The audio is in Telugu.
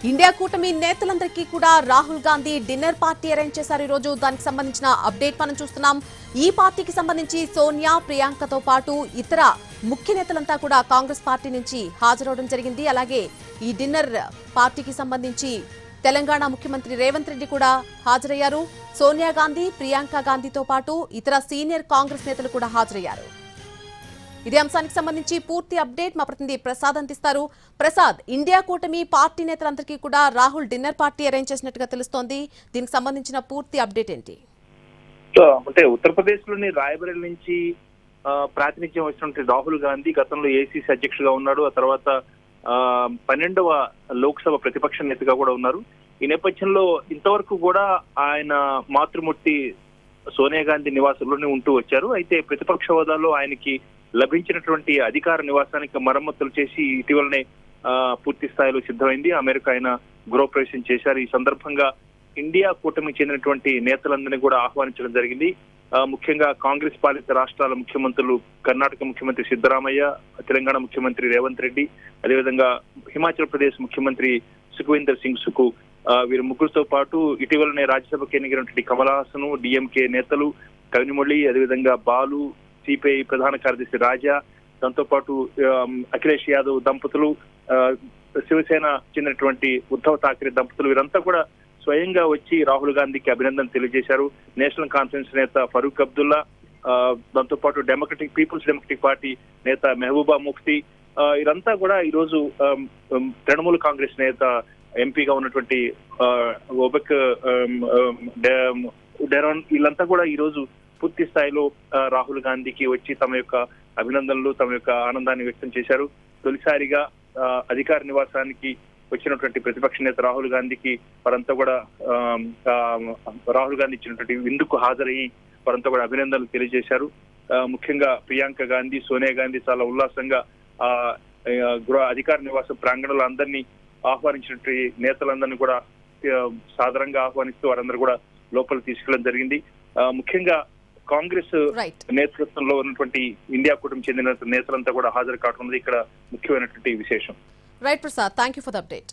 ఇండియా కూటమి నేతలందరికీ కూడా Rahul Gandhi dinner party arrange చేశారు. ఈ రోజు దానికి సంబంధించిన అప్డేట్ మనం చూస్తున్నాం. ఈ పార్టీకి సంబంధించి సోనియా, ప్రియాంకతో పాటు ఇతర ముఖ్య నేతలంతా కూడా కాంగ్రెస్ పార్టీ నుంచి హాజరవడం జరిగింది. అలాగే ఈ డిన్నర్ పార్టీకి సంబంధించి తెలంగాణ ముఖ్యమంత్రి రేవంత్ రెడ్డి కూడా హాజరయ్యారు. సోనియా గాంధీ, ప్రియాంక గాంధీతో పాటు ఇతర సీనియర్ కాంగ్రెస్ నేతలు కూడా హాజరయ్యారు. ఇదే అంశానికి సంబంధించి పూర్తి అప్డేట్ మా ప్రతినిధి ప్రసాద్ అందిస్తారు. ప్రసాద్, ఇండియా కూటమి పార్టీ నేతలందరికీ కూడా రాహుల్ డిన్నర్ పార్టీ అరేంజ్ చేసినట్టుగా తెలుస్తోంది. దీనికి సంబంధించిన పూర్తి అప్డేట్ ఏంటి? అంటే ఉత్తరప్రదేశ్ లోని రాయబరేలీ నుంచి ప్రాతినిధ్యం వస్తున్న రాహుల్ గాంధీ గతంలో ఏసీసీ అధ్యక్షుడిగా ఉన్నాడు. ఆ తర్వాత 12వ లోక్సభ ప్రతిపక్ష నేతగా కూడా ఉన్నారు. ఈ నేపథ్యంలో ఇంతవరకు కూడా ఆయన మాతృమూర్తి సోనియా గాంధీ నివాసంలోనే ఉంటూ వచ్చారు. అయితే ప్రతిపక్ష హోదాలో ఆయనకి లభించినటువంటి అధికార నివాసానికి మరమ్మతులు చేసి ఇటీవలనే పూర్తి స్థాయిలో సిద్ధమైంది. ఆ మేరకు ఆయన గృహప్రవేశం చేశారు. ఈ సందర్భంగా ఇండియా కూటమికి చెందినటువంటి నేతలందరినీ కూడా ఆహ్వానించడం జరిగింది. ముఖ్యంగా కాంగ్రెస్ పాలిత రాష్ట్రాల ముఖ్యమంత్రులు కర్ణాటక ముఖ్యమంత్రి సిద్ధరామయ్య, తెలంగాణ ముఖ్యమంత్రి రేవంత్ రెడ్డి, అదేవిధంగా హిమాచల్ ప్రదేశ్ ముఖ్యమంత్రి సుఖ్వీందర్ సింగ్ సుఖు, వీరి ముగ్గురుతో పాటు ఇటీవలనే రాజ్యసభకు ఎన్నికైనటువంటి కమల్ హాసన్, డిఎంకే నేతలు కవినిమొళి, అదేవిధంగా బాలు, సిపిఐ ప్రధాన కార్యదర్శి రాజా, దాంతో పాటు అఖిలేష్ యాదవ్ దంపతులు, శివసేన చెందినటువంటి ఉద్ధవ్ ఠాక్రే దంపతులు, వీరంతా కూడా స్వయంగా వచ్చి రాహుల్ గాంధీకి అభినందన తెలియజేశారు. నేషనల్ కాన్ఫరెన్స్ నేత ఫరూక్ అబ్దుల్లా, దాంతో పాటు పీపుల్స్ డెమోక్రటిక్ పార్టీ నేత మెహబూబా ముఫ్తీ, వీరంతా కూడా ఈరోజు తృణమూల్ కాంగ్రెస్ నేత ఎంపీగా ఉన్నటువంటి ఒబెక్ డెరాన్, వీళ్ళంతా కూడా ఈరోజు పూర్తి స్థాయిలో రాహుల్ గాంధీకి వచ్చి తమ యొక్క అభినందనలు, తమ యొక్క ఆనందాన్ని వ్యక్తం చేశారు. తొలిసారిగా అధికార నివాసానికి వచ్చినటువంటి ప్రతిపక్ష నేత రాహుల్ గాంధీకి వారంతా కూడా రాహుల్ గాంధీ ఇచ్చినటువంటి విందుకు హాజరయ్యి వారంతా కూడా అభినందనలు తెలియజేశారు. ముఖ్యంగా ప్రియాంక గాంధీ, సోనియా గాంధీ చాలా ఉల్లాసంగా అధికార నివాస ప్రాంగణంలో అందరినీ ఆహ్వానించినటువంటి నేతలందరినీ కూడా సాదరంగా ఆహ్వానిస్తూ వారందరూ కూడా లోపలికి తీసుకెళ్లడం జరిగింది. ముఖ్యంగా కాంగ్రెస్ నేతృత్వంలో ఉన్నటువంటి ఇండియా కూటమి చెందిన నేతలంతా కూడా హాజరు కావడం ఇక్కడ ముఖ్యమైనటువంటి విశేషం. Right Prasad, thank you for the update.